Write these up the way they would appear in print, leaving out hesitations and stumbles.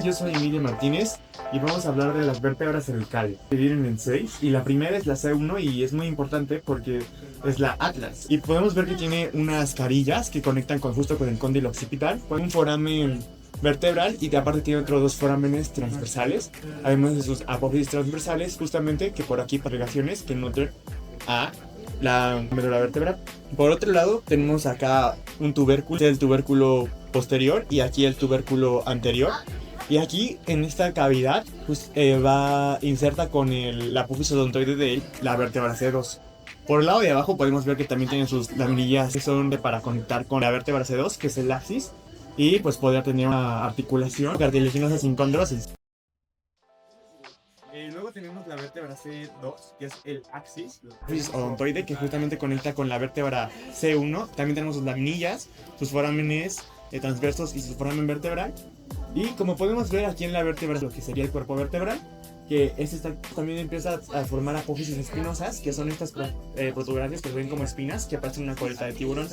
yo soy Emilio Martínez y vamos a hablar de las vértebras cervicales. Se dividen en 6 y la primera es la C1 y es muy importante porque es la Atlas. Y podemos ver que tiene unas carillas que conectan justo con el cóndilo occipital, con un foramen vertebral y que aparte tiene otros dos forámenes transversales, además de sus apófisis transversales, justamente que por aquí ligaciones que nutren a la médula vertebral. Por otro lado tenemos acá un tubérculo, el tubérculo posterior y aquí el tubérculo anterior. Y aquí en esta cavidad pues, va inserta con la apófisis odontoide de la vértebra C2. Por el lado de abajo podemos ver que también tienen sus laminillas que son para conectar con la vértebra C2, que es el axis, y pues poder tener una articulación cartilaginosa sin condrosis. Luego tenemos la vértebra C2, que es el axis odontoide, que justamente conecta con la vértebra C1. También tenemos sus laminillas, sus forámenes transversos y su foramen vertebral. Y como podemos ver aquí en la vértebra, lo que sería el cuerpo vertebral, que también empieza a formar apófisis espinosas, que son estas protuberancias que se ven como espinas, que parecen una coleta de tiburón.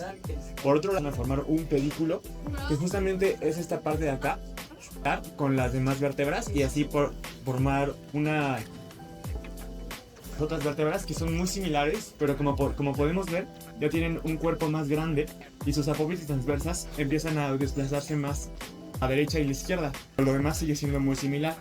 Por otro lado, van a formar un pedículo, que justamente es esta parte de acá, con las demás vértebras, y así formar otras vértebras que son muy similares, pero como podemos ver, ya tienen un cuerpo más grande y sus apófisis transversas empiezan a desplazarse más a derecha y a la izquierda. Pero lo demás sigue siendo muy similar.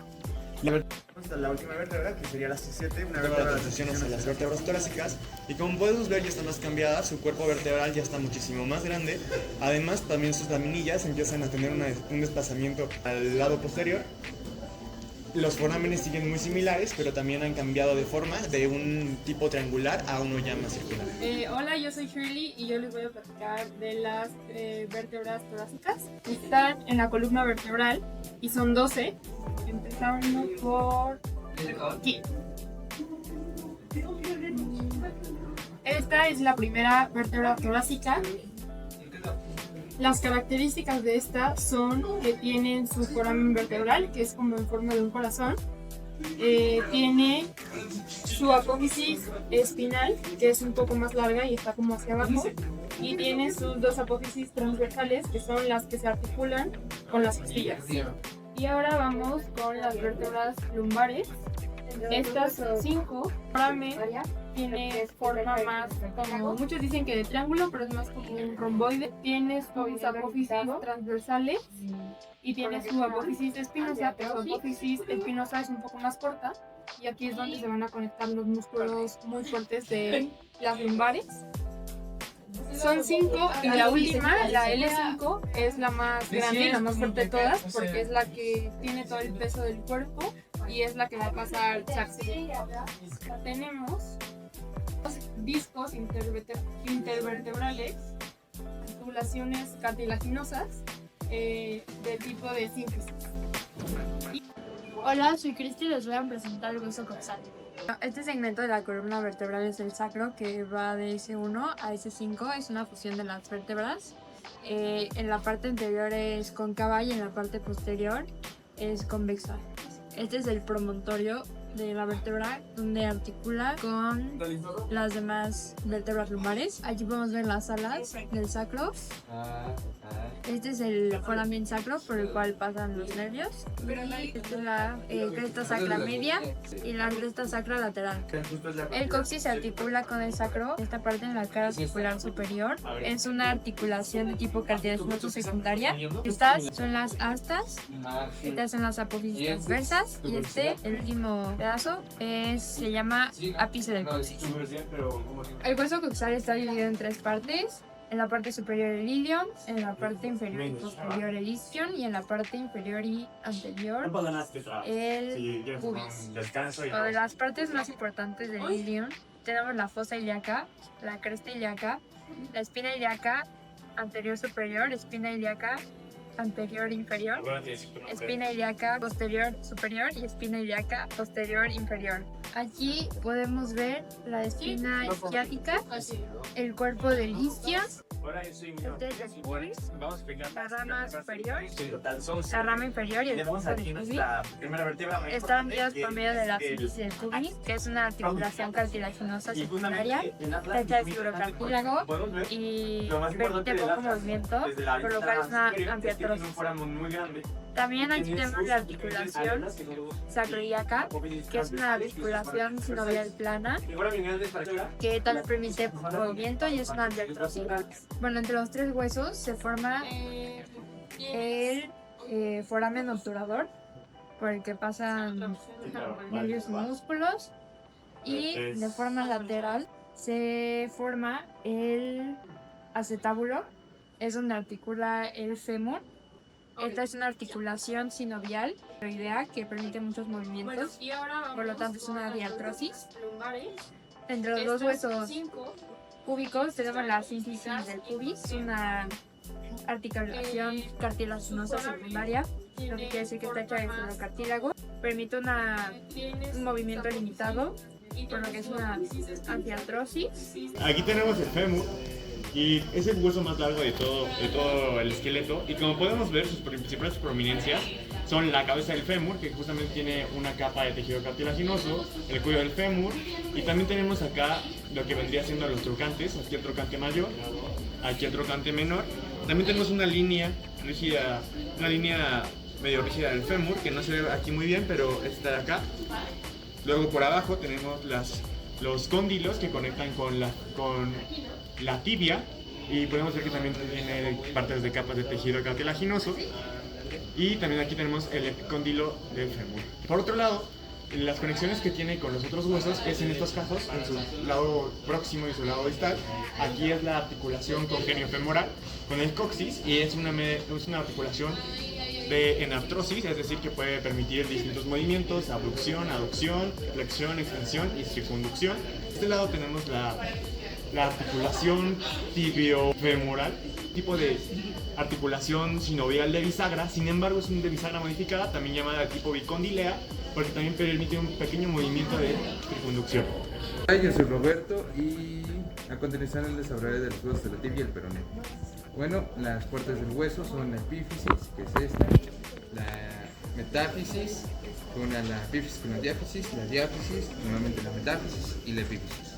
La última vértebra, que sería la C7, una vértebra de transición hacia las vértebras torácicas, y como podemos ver ya está más cambiada, su cuerpo vertebral ya está muchísimo más grande. Además también sus laminillas empiezan a tener un desplazamiento al lado posterior. Los forámenes siguen muy similares, pero también han cambiado de forma, de un tipo triangular a uno ya más circular. Hola, yo soy Shirley y yo les voy a platicar de las vértebras torácicas. Están en la columna vertebral y son 12. Empezamos por aquí. Esta es la primera vértebra torácica. Las características de esta son que tienen su foramen vertebral, que es como en forma de un corazón. Tiene su apófisis espinal, que es un poco más larga y está como hacia abajo. Y tiene sus dos apófisis transversales, que son las que se articulan con las costillas. Y ahora vamos con las vértebras lumbares. Estas 5, foramen tiene forma más como, muchos dicen que de triángulo, pero es más como un romboide. Tiene sus apófisis transversales y tiene su apófisis espinosa, pero su apófisis espinosa es un poco más corta y aquí es donde se van a conectar los músculos muy fuertes de las lumbares. Son 5 y la última, la L5, es la más grande y la más fuerte de todas porque es la que tiene todo el peso del cuerpo y es la que va a pasar chaxi. Tenemos dos discos intervertebrales, articulaciones cartilaginosas del tipo de sínfisis. Hola, soy Cristi y les voy a presentar el hueso coxal. Este segmento de la columna vertebral es el sacro, que va de S1 a S5, es una fusión de las vértebras. En la parte anterior es cóncava y en la parte posterior es convexa. Este es el promontorio de la vértebra donde articula con las demás vértebras lumbares. Aquí podemos ver las alas del sacro. Este es el foramen sacro por el cual pasan los nervios. Y esta es la cresta sacra media y la cresta sacra lateral. El coxis se articula con el sacro. Esta parte en la cara articular superior es una articulación de tipo cartilaginoso secundaria. Estas son las astas. Estas son las apófisis transversas. Y el último pedazo se llama ápice del coxis. El hueso coxal está dividido en 3 partes. En la parte superior el ilion, en la parte inferior y posterior el isquion y en la parte inferior y anterior el pubis. De las partes más importantes del ilion tenemos la fosa ilíaca, la cresta ilíaca, la espina ilíaca anterior superior, espina ilíaca anterior inferior, espina ilíaca posterior superior y espina ilíaca posterior inferior. Aquí podemos ver la espina isquiática, el cuerpo del isquio Este es el pubis, Vamos a explicar la rama superior, son la rama inferior y el tenemos pico aquí del pubis. nuestra primera vértebra. Están unidos por medio de la síntesis del pubis, que es una articulación cartilaginosa secundaria hecha de fibrocartílago podemos ver y lo más importante permite del poco atlas movimiento, desde la por lo vista cual es una superior, amplia es que tiene un artrosis. foramen muy grande. También aquí Tiene tenemos sus la articulación areolas que son sacroiliaca, que es una articulación sinovial plana, que fueran bien grandes para que que también permite movimiento y es una antiartrosis. Bueno, entre los tres huesos se forma el foramen obturador, por el que pasan nervios y músculos, y de forma lateral se forma el acetábulo, es donde articula el fémur. Esta es una articulación sinovial tiroidea que permite muchos movimientos, por lo tanto es una diartrosis. Entre los dos huesos cúbicos tenemos la síntesis del pubis, una articulación cartilaginosa secundaria, lo que quiere decir que está hecha de fibrocartílago, permite un movimiento limitado, por lo que es una antiartrosis. Aquí tenemos el fémur y es el hueso más largo de todo el esqueleto, y como podemos ver, sus principales prominencias son la cabeza del fémur, que justamente tiene una capa de tejido cartilaginoso, el cuello del fémur, y también tenemos acá lo que vendría siendo los trocantes, aquí el trocante mayor, aquí el trocante menor. También tenemos una línea rígida, una línea medio rígida del fémur, que no se ve aquí muy bien, pero está de acá. Luego por abajo tenemos los cóndilos que conectan con la tibia, y podemos ver que también tiene partes de capas de tejido cartilaginoso, y también aquí tenemos el epicóndilo del fémur. Por otro lado, las conexiones que tiene con los otros huesos es en estos casos, en su lado próximo y su lado distal. Aquí es la articulación congenio-femoral con el coxis, y es una articulación de enartrosis, es decir, que puede permitir distintos movimientos: abducción, aducción, flexión, extensión y circunducción. De este lado tenemos la articulación tibiofemoral, tipo de articulación sinovial de bisagra. Sin embargo, es una de bisagra modificada, también llamada tipo bicondilea, porque también permite un pequeño movimiento de circunducción. Hola, yo soy Roberto y a continuación les hablaré de los huesos de la tibia y el peroné. Bueno, las partes del hueso son la epífisis, que es esta, la metáfisis, la epífisis con la diáfisis, nuevamente la metáfisis y la epífisis.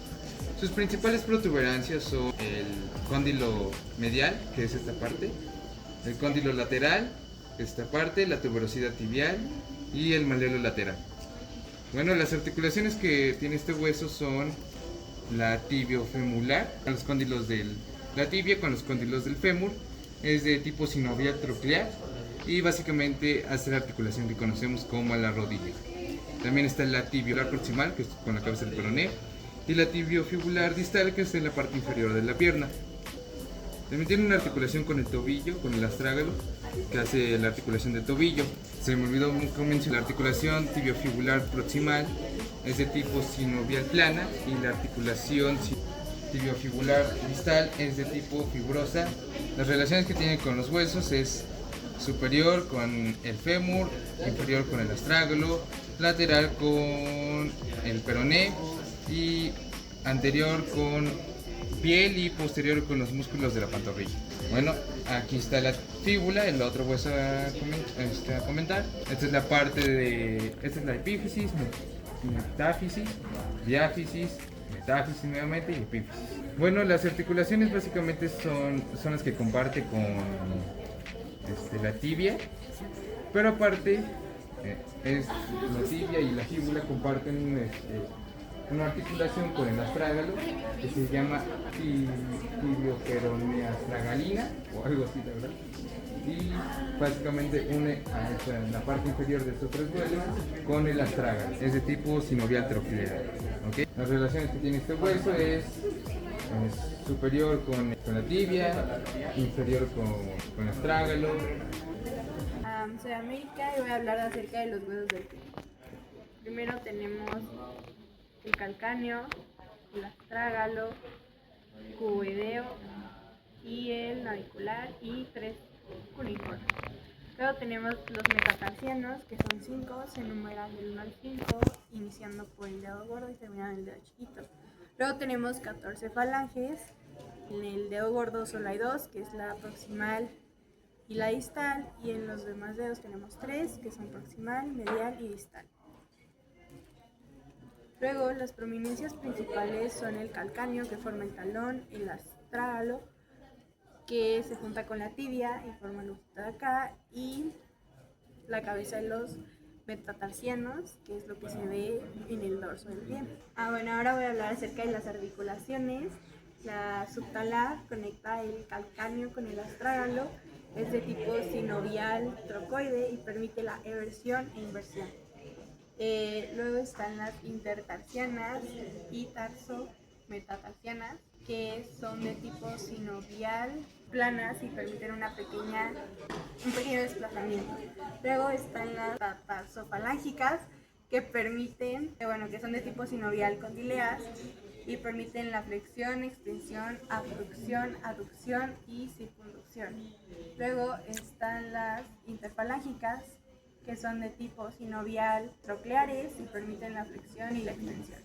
Sus principales protuberancias son el cóndilo medial, que es esta parte, el cóndilo lateral, esta parte, la tuberosidad tibial y el malleolo lateral. Bueno, las articulaciones que tiene este hueso son la tibiofemular, los cóndilos de la tibia con los cóndilos del fémur, es de tipo sinovial troclear y básicamente hace la articulación que conocemos como la rodilla. También está la tibiolar proximal, que es con la cabeza del peroné, y la tibiofibular distal, que es en la parte inferior de la pierna. También tiene una articulación con el tobillo, con el astrágalo, que hace la articulación del tobillo. Se me olvidó mencionar la articulación tibiofibular proximal, es de tipo sinovial plana, y la articulación tibiofibular distal es de tipo fibrosa. Las relaciones que tiene con los huesos es superior con el fémur, inferior con el astrágalo, lateral con el peroné y anterior con piel y posterior con los músculos de la pantorrilla. Bueno, aquí está la fíbula, el otro hueso a comentar. Esta es la esta es la epífisis, metáfisis, diáfisis, metáfisis nuevamente y epífisis. Bueno, las articulaciones básicamente son las que comparte con la tibia, pero aparte es la tibia y la fíbula comparten una articulación con el astrágalo que se llama tibioperonea astragalina o algo así, la verdad, y básicamente une a la parte inferior de estos tres huesos con el astrágalo, es de tipo sinovial troclear. ¿Okay? Las relaciones que tiene este hueso es superior con la tibia, inferior con el astrágalo. Soy América y voy a hablar acerca de los huesos del pie. Primero tenemos el calcáneo, el astrágalo, cuboideo y el navicular y 3 cuniformes. Luego tenemos los metatarsianos, que son 5, se enumeran del 1 al 5, iniciando por el dedo gordo y terminando en el dedo chiquito. Luego tenemos 14 falanges, En el dedo gordo solo hay dos, que es la proximal y la distal, y en los demás dedos tenemos tres, que son proximal, medial y distal. Luego, las prominencias principales son el calcáneo, que forma el talón, el astrágalo, que se junta con la tibia y forma el ojito de acá, y la cabeza de los metatarsianos, que es lo que se ve en el dorso del pie. Bueno, ahora voy a hablar acerca de las articulaciones. La subtalar conecta el calcáneo con el astrágalo, es de tipo sinovial trocoide y permite la eversión e inversión. Luego están las intertarsianas y tarsometatarsianas, que son de tipo sinovial planas y permiten un pequeño desplazamiento. Luego están las tarsofalángicas, que que son de tipo sinovial condileas y permiten la flexión, extensión, abducción, aducción y circunducción. Luego están las interfalángicas, que son de tipo sinovial trocleares y permiten la flexión y la extensión.